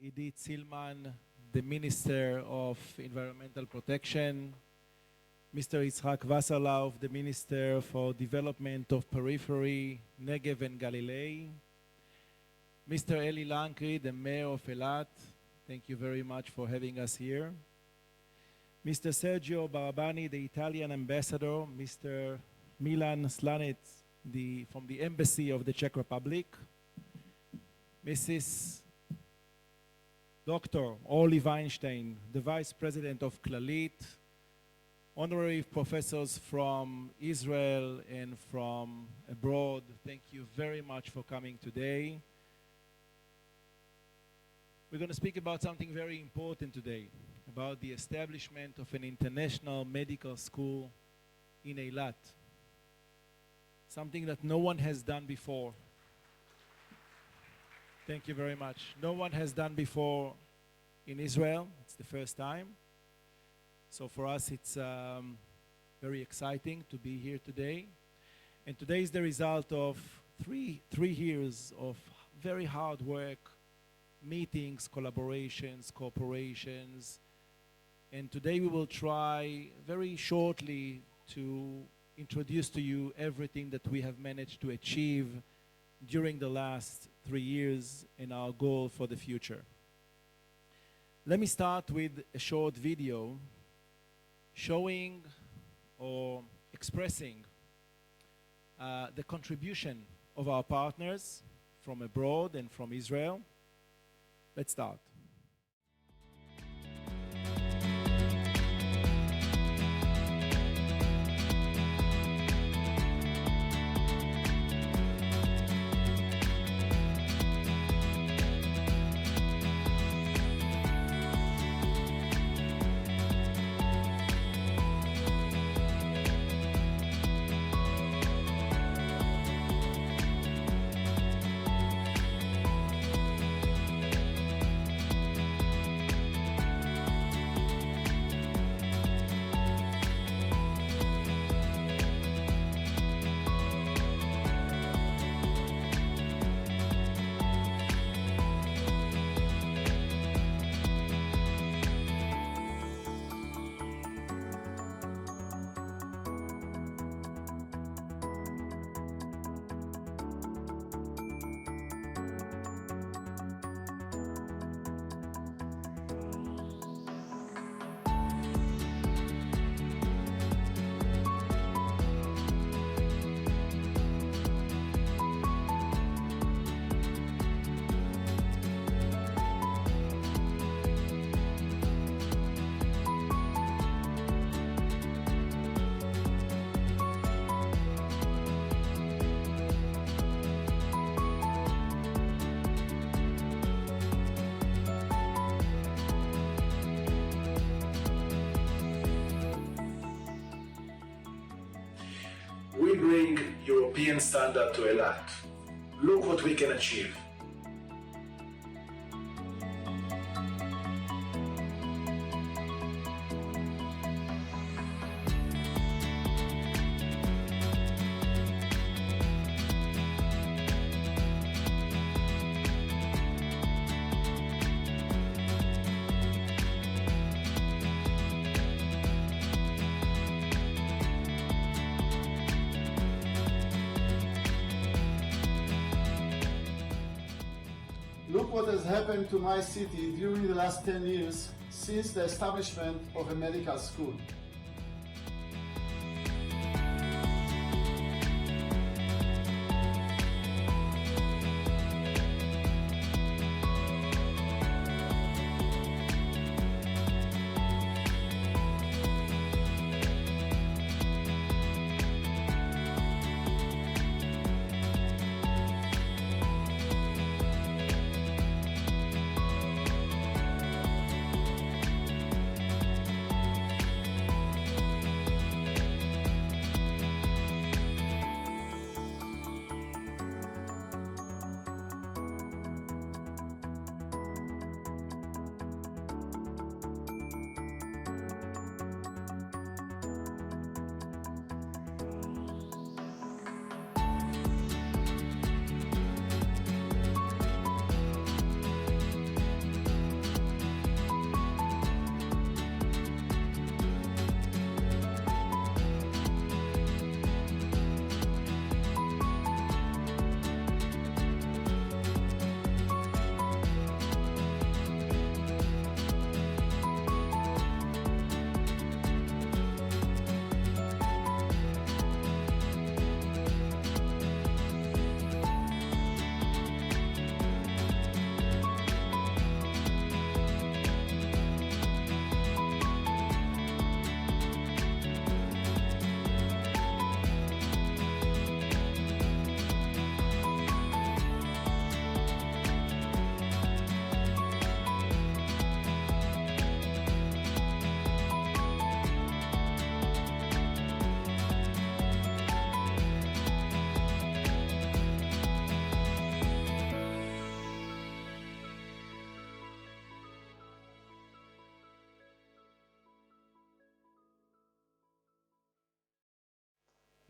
Idit Silman, the Minister of Environmental Protection, Mr. Yitzhak Wasserlauf, the Minister for Development of Periphery, Negev and Galilee, Mr. Eli Lankri, the Mayor of Eilat, thank you very much for having us here, Mr. Sergio Barabani, the Italian Ambassador, Mr. Milan Slanec, from the Embassy of the Czech Republic, Mrs. Dr. Orly Weinstein, the Vice President of Clalit, honorary professors from Israel and from abroad, thank you very much for coming today. We're going to speak about something very important today, about the establishment of an international medical school in Eilat. Something that no one has done before. Thank you very much. No one has done before in Israel. It's the first time. So for us, it's very exciting to be here today. And today is the result of three years of very hard work, meetings, collaborations, cooperations. And today we will try very shortly to introduce to you everything that we have managed to achieve during the last 3 years and our goal for the future. Let me start with a short video showing or expressing the contribution of our partners from abroad and from Israel. Let's start. We bring European standard to Eilat. Look what we can achieve. Look what has happened to my city during the last 10 years since the establishment of a medical school.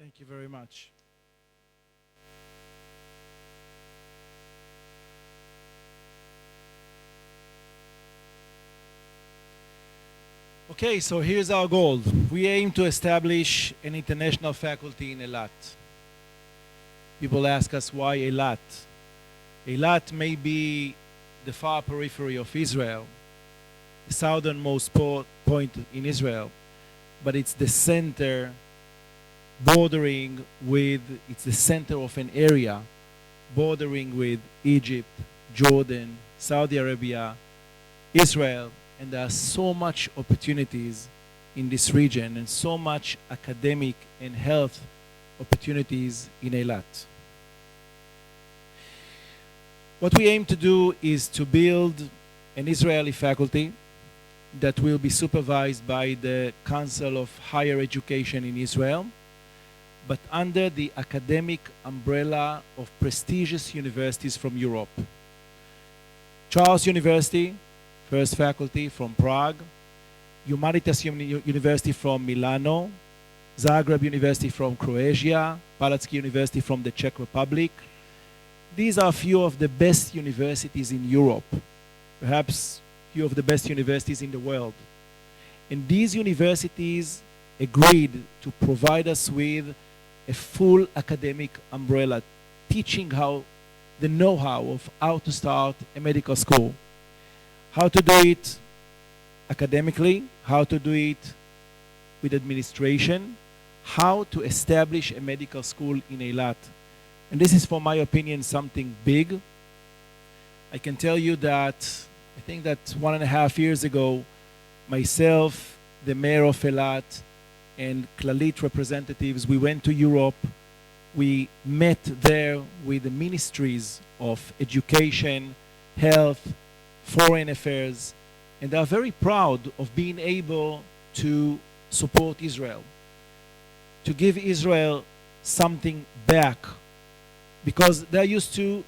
Thank you very much. Okay, so here's our goal. We aim to establish an international faculty in Eilat. People ask us why Eilat. Eilat may be the far periphery of Israel, the southernmost point in Israel, but it's the center it's the center of an area bordering with Egypt, Jordan, Saudi Arabia, Israel, and there are so much opportunities in this region and so much academic and health opportunities in Eilat. What we aim to do is to build an Israeli faculty that will be supervised by the Council of Higher Education in Israel, but under the academic umbrella of prestigious universities from Europe. Charles University, first faculty from Prague, Humanitas University from Milano, Zagreb University from Croatia, Palacký University from the Czech Republic. These are a few of the best universities in Europe, perhaps a few of the best universities in the world. And these universities agreed to provide us with a full academic umbrella, teaching the know-how of how to start a medical school, how to do it academically, how to do it with administration, how to establish a medical school in Eilat. And this is, for my opinion, something big. I can tell you that I think that 1.5 years ago, myself, the mayor of Eilat, and Clalit representatives, we went to Europe. We met there with the ministries of education, health, foreign affairs, and they are very proud of being able to support Israel, to give Israel something back, because they're used to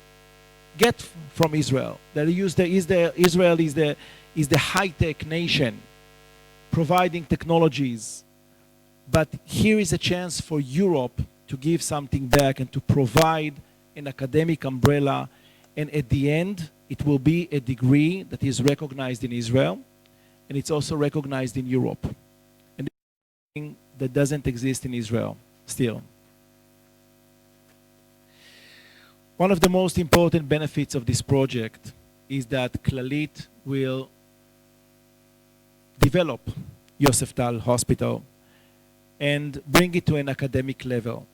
get from Israel. Israel is the high-tech nation, providing technologies. But here is a chance for Europe to give something back and to provide an academic umbrella. And at the end, it will be a degree that is recognized in Israel, and it's also recognized in Europe. And something that doesn't exist in Israel still. One of the most important benefits of this project is that Clalit will develop Yosef Tal Hospital and bring it to an academic level.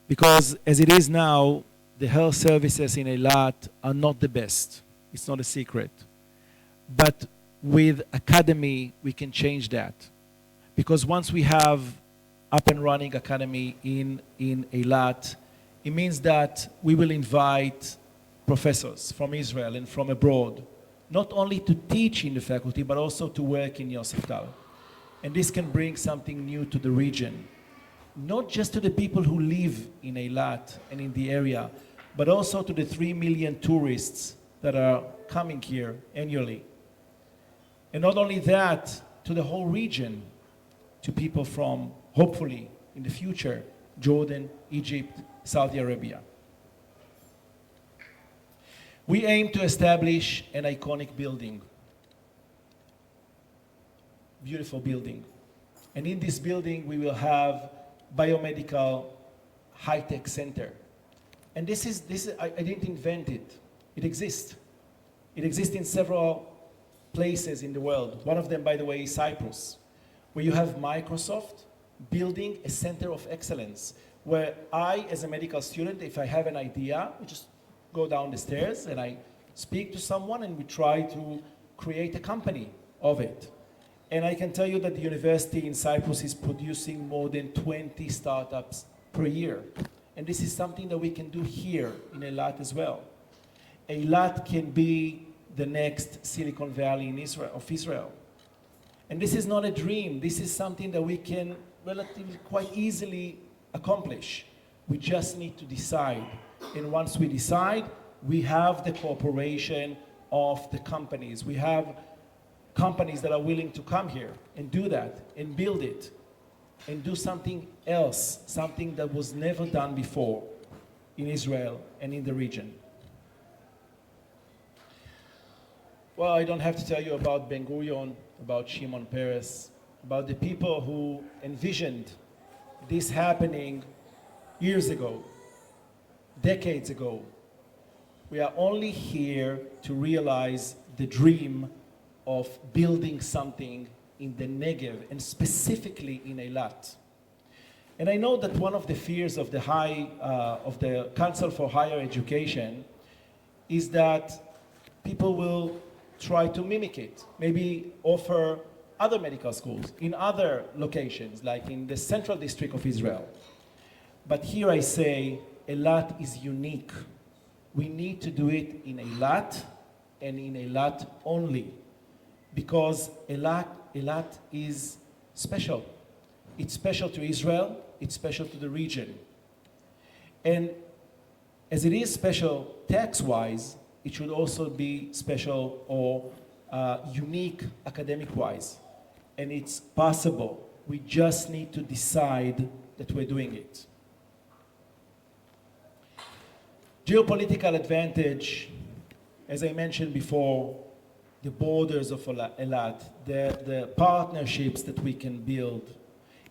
Because as it is now, the health services in Eilat are not the best. It's not a secret. But with academy, we can change that. Because once we have up and running academy in Eilat, it means that we will invite professors from Israel and from abroad, not only to teach in the faculty, but also to work in Yosef Tal. And this can bring something new to the region, not just to the people who live in Eilat and in the area, but also to the 3 million tourists that are coming here annually. And not only that, to the whole region, to people from, hopefully, in the future, Jordan, Egypt, Saudi Arabia. We aim to establish an iconic building. Beautiful building. And in this building, we will have biomedical high-tech center. And I didn't invent it. It exists. It exists in several places in the world. One of them, by the way, is Cyprus, where you have Microsoft building a center of excellence, where I, as a medical student, if I have an idea, I just go down the stairs and I speak to someone and we try to create a company of it. And I can tell you that the university in Cyprus is producing more than 20 startups per year. And this is something that we can do here in Eilat as well. Eilat can be the next Silicon Valley of Israel. And this is not a dream. This is something that we can relatively quite easily accomplish. We just need to decide. And once we decide, we have the cooperation of the companies. We have companies that are willing to come here and do that and build it. and do something else, something that was never done before in Israel and in the region. Well, I don't have to tell you about Ben Gurion, about Shimon Peres, about the people who envisioned this happening years ago, decades ago. We are only here to realize the dream of building something in the Negev, and specifically in Eilat. And I know that one of the fears of the Council for Higher Education is that people will try to mimic it, maybe offer other medical schools in other locations, like in the central district of Israel. But here I say, Eilat is unique. We need to do it in Eilat, and in Eilat only, because Eilat is special. It's special to Israel, it's special to the region. And as it is special tax-wise, it should also be special or unique academic-wise. And it's possible. We just need to decide that we're doing it. Geopolitical advantage, as I mentioned before, the borders of Eilat, the partnerships that we can build.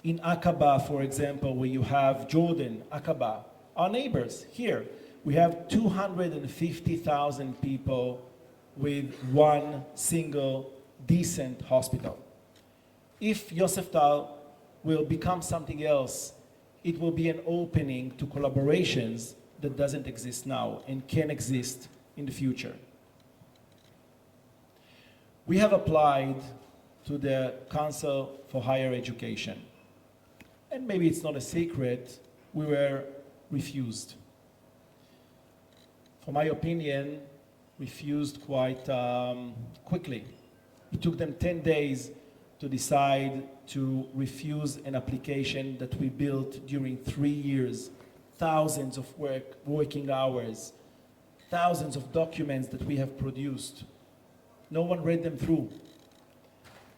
In Aqaba, for example, where you have Jordan, Aqaba, our neighbors here, we have 250,000 people with one single decent hospital. If Yosef Tal will become something else, it will be an opening to collaborations that doesn't exist now and can exist in the future. We have applied to the Council for Higher Education. And maybe it's not a secret, we were refused. For my opinion, refused quite quickly. It took them 10 days to decide to refuse an application that we built during 3 years, thousands of working hours, thousands of documents that we have produced. No one read them through.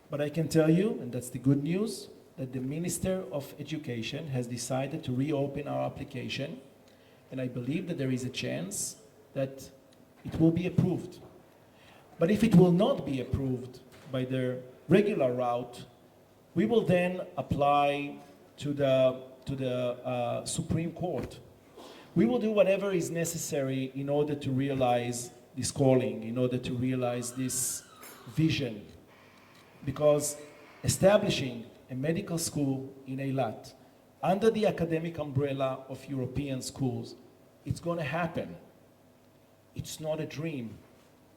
But I can tell you, and that's the good news, that the Minister of Education has decided to reopen our application, and I believe that there is a chance that it will be approved. But if it will not be approved by the regular route, we will then apply to the Supreme Court. We will do whatever is necessary in order to realize this calling, in order to realize this vision. Because establishing a medical school in Eilat under the academic umbrella of European schools, it's going to happen. It's not a dream.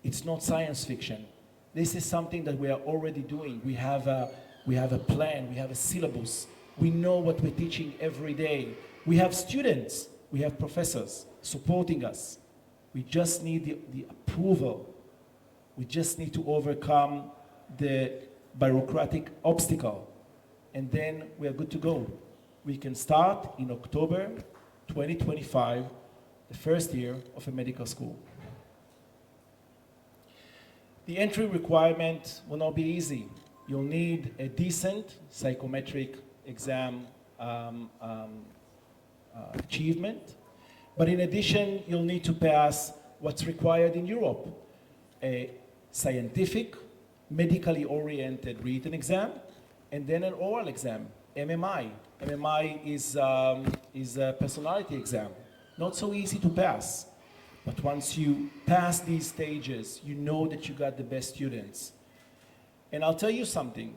It's not science fiction. This is something that we are already doing. We have a plan, we have a syllabus. We know what we're teaching every day. We have students, we have professors supporting us. We just need the approval. We just need to overcome the bureaucratic obstacle. And then we are good to go. We can start in October 2025, the first year of a medical school. The entry requirement will not be easy. You'll need a decent psychometric exam achievement. But in addition, you'll need to pass what's required in Europe, a scientific, medically oriented written exam, and then an oral exam, MMI. MMI is a personality exam. Not so easy to pass. But once you pass these stages, you know that you got the best students. And I'll tell you something.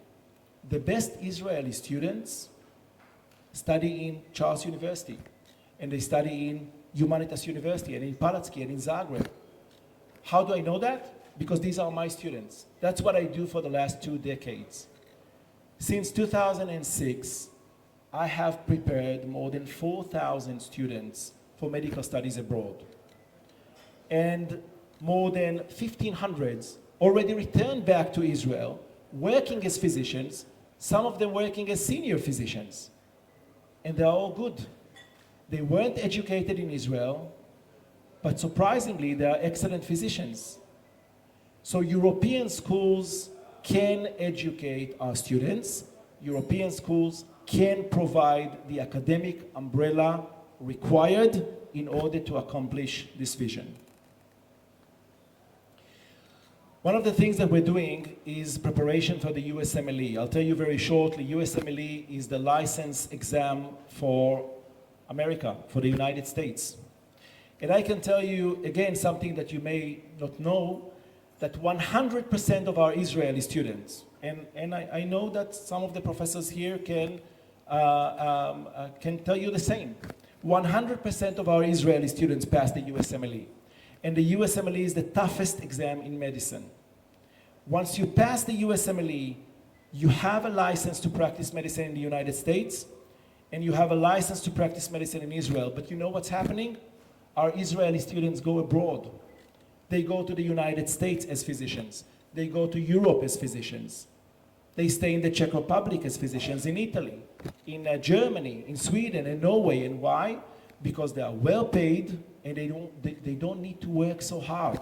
The best Israeli students study in Charles University, and they study in Humanitas University, and in Palatsky, and in Zagreb. How do I know that? Because these are my students. That's what I do for the last 2 decades. Since 2006, I have prepared more than 4,000 students for medical studies abroad. And more than 1,500 already returned back to Israel, working as physicians, some of them working as senior physicians. And they're all good. They weren't educated in Israel, but surprisingly, they are excellent physicians. So European schools can educate our students. European schools can provide the academic umbrella required in order to accomplish this vision. One of the things that we're doing is preparation for the USMLE. I'll tell you very shortly, USMLE is the license exam for America, for the United States. And I can tell you, again, something that you may not know, that 100% of our Israeli students, and I know that some of the professors here can tell you the same. 100% of our Israeli students pass the USMLE. And the USMLE is the toughest exam in medicine. Once you pass the USMLE, you have a license to practice medicine in the United States, and you have a license to practice medicine in Israel. But you know what's happening? Our Israeli students go abroad. They go to the United States as physicians. They go to Europe as physicians. They stay in the Czech Republic as physicians, in Italy, in Germany, in Sweden, and Norway. And why? Because they are well paid and they don't need to work so hard.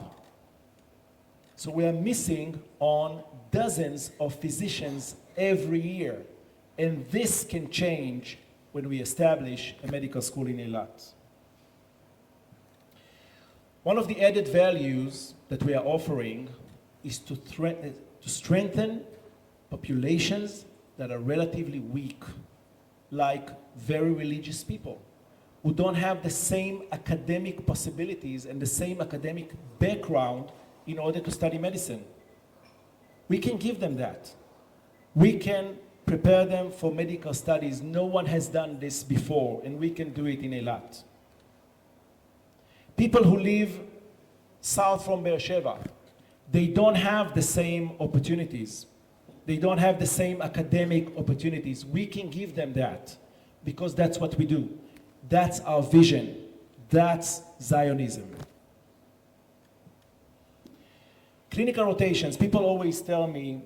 So we are missing on dozens of physicians every year. And this can change when we establish a medical school in Eilat. One of the added values that we are offering is to strengthen populations that are relatively weak, like very religious people, who don't have the same academic possibilities and the same academic background in order to study medicine. We can give them that. We can prepare them for medical studies. No one has done this before, and we can do it in Eilat. People who live south from Beersheba, they don't have the same opportunities. They don't have the same academic opportunities. We can give them that because that's what we do. That's our vision. That's Zionism. Clinical rotations. People always tell me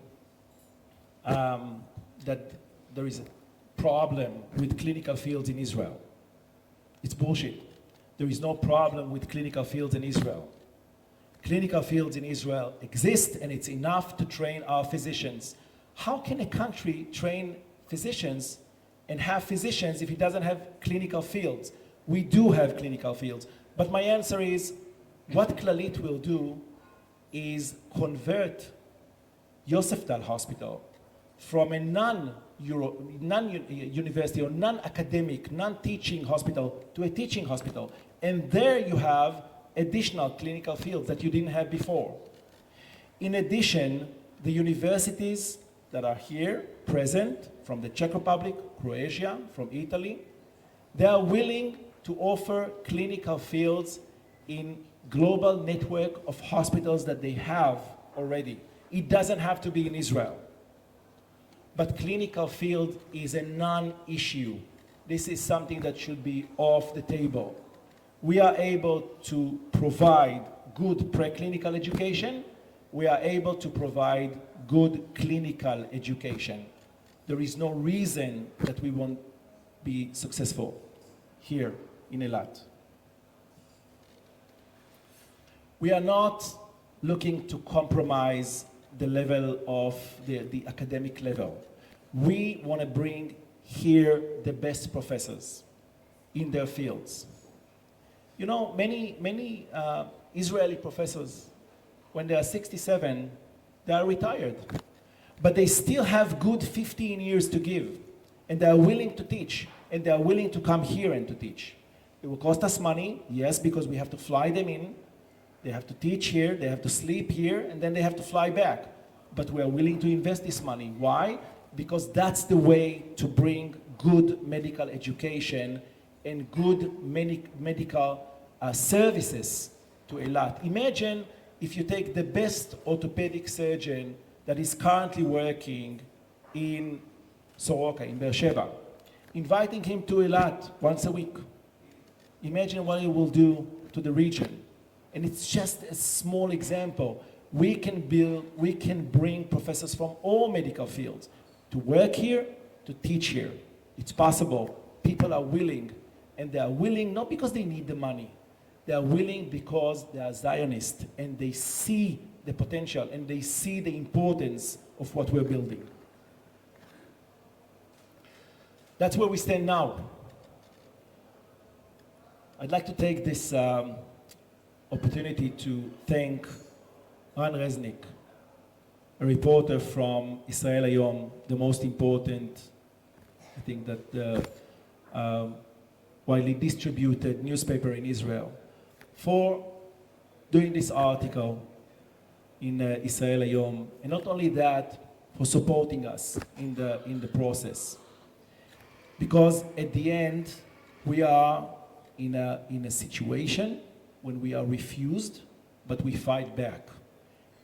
that there is a problem with clinical fields in Israel. It's bullshit. There is no problem with clinical fields in Israel. Clinical fields in Israel exist, and it's enough to train our physicians. How can a country train physicians and have physicians if it doesn't have clinical fields? We do have clinical fields. But my answer is, what Clalit will do is convert Yoseftal Hospital from a non-university or non-academic, non-teaching hospital to a teaching hospital. And there you have additional clinical fields that you didn't have before. In addition, the universities that are here, present, from the Czech Republic, Croatia, from Italy, they are willing to offer clinical fields in global network of hospitals that they have already. It doesn't have to be in Israel. But clinical field is a non-issue. This is something that should be off the table. We are able to provide good preclinical education. We are able to provide good clinical education. There is no reason that we won't be successful here in Eilat. We are not looking to compromise the level of the academic level. We want to bring here the best professors in their fields. You know, many Israeli professors, when they are 67, they are retired. But they still have good 15 years to give. And they are willing to teach. And they are willing to come here and to teach. It will cost us money, yes, because we have to fly them in. They have to teach here, they have to sleep here, and then they have to fly back. But we are willing to invest this money. Why? Because that's the way to bring good medical education and good medical services to Eilat. Imagine if you take the best orthopedic surgeon that is currently working in Soroka, in Beersheba, inviting him to Eilat once a week. Imagine what it will do to the region. And it's just a small example. We can bring professors from all medical fields to work here, to teach here. It's possible. People are willing, and they are willing not because they need the money. They are willing because they are Zionists, and they see the potential, and they see the importance of what we're building. That's where we stand now. I'd like to take this opportunity to thank Ran Reznik, a reporter from Israel Hayom, the most important, I think that widely distributed newspaper in Israel, for doing this article in Israel Hayom, and not only that, for supporting us in the process. Because at the end, we are in a situation when we are refused, but we fight back.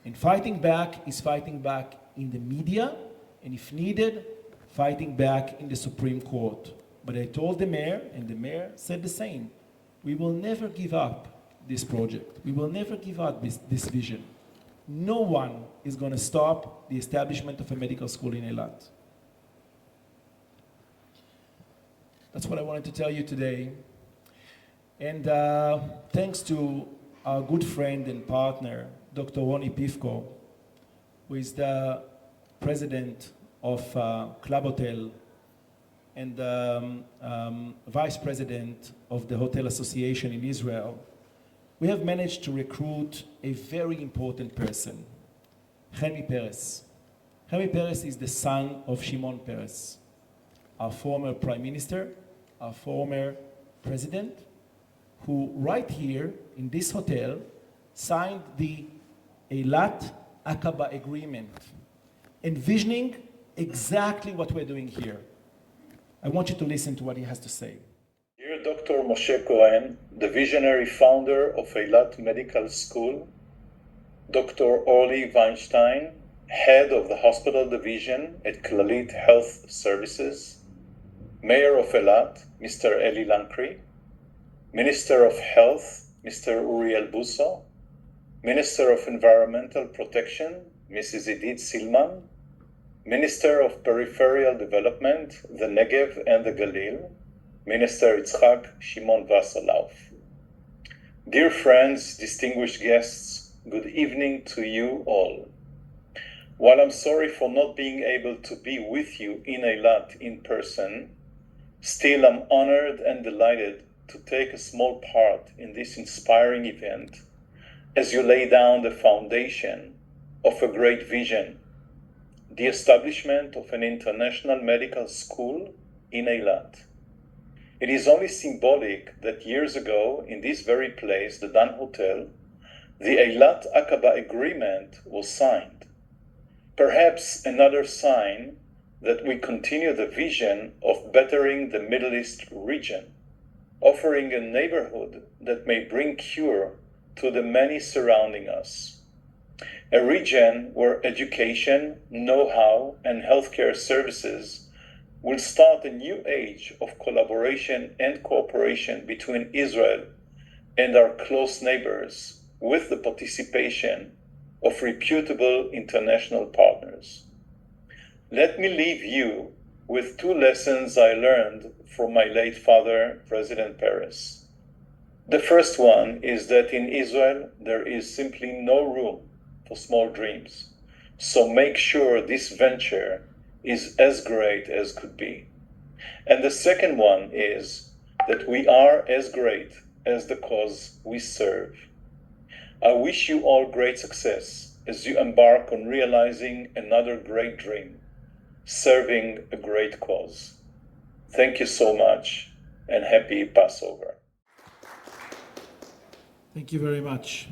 And fighting back is fighting back in the media, and if needed, fighting back in the Supreme Court. But I told the mayor, and the mayor said the same. We will never give up this project. We will never give up this vision. No one is going to stop the establishment of a medical school in Eilat. That's what I wanted to tell you today. And thanks to our good friend and partner, Dr. Ronnie Pivko, who is the president of Club Hotel and vice president of the Hotel Association in Israel, we have managed to recruit a very important person, Chemi Peres. Chemi Peres is the son of Shimon Peres, our former prime minister, our former president, who right here in this hotel signed the Eilat Aqaba agreement, envisioning exactly what we're doing here. I want you to listen to what he has to say. Dear Dr. Moshe Cohen, the visionary founder of Eilat Medical School, Dr. Orly Weinstein, head of the hospital division at Clalit Health Services, Mayor of Eilat, Mr. Eli Lankri, Minister of Health, Mr. Uriel Busso, Minister of Environmental Protection, Mrs. Idit Silman, Minister of Peripheral Development, the Negev and the Galil, Minister Yitzhak Shimon Vassalauf. Dear friends, distinguished guests, good evening to you all. While I'm sorry for not being able to be with you in Eilat in person, still I'm honored and delighted to take a small part in this inspiring event as you lay down the foundation of a great vision, the establishment of an international medical school in Eilat. It is only symbolic that years ago, in this very place, the Dan Hotel, the Eilat Aqaba agreement was signed. Perhaps another sign that we continue the vision of bettering the Middle East region, offering a neighborhood that may bring cure to the many surrounding us. A region where education, know-how, and healthcare services will start a new age of collaboration and cooperation between Israel and our close neighbors with the participation of reputable international partners. Let me leave you with two lessons I learned from my late father, President Peres. The first one is that in Israel there is simply no room for small dreams. So make sure this venture is as great as could be. And the second one is that we are as great as the cause we serve. I wish you all great success as you embark on realizing another great dream, serving a great cause. Thank you so much, and happy Passover. Thank you very much.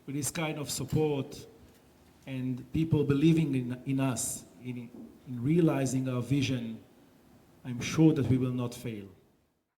With this kind of support and people believing in us, in realizing our vision, I'm sure that we will not fail.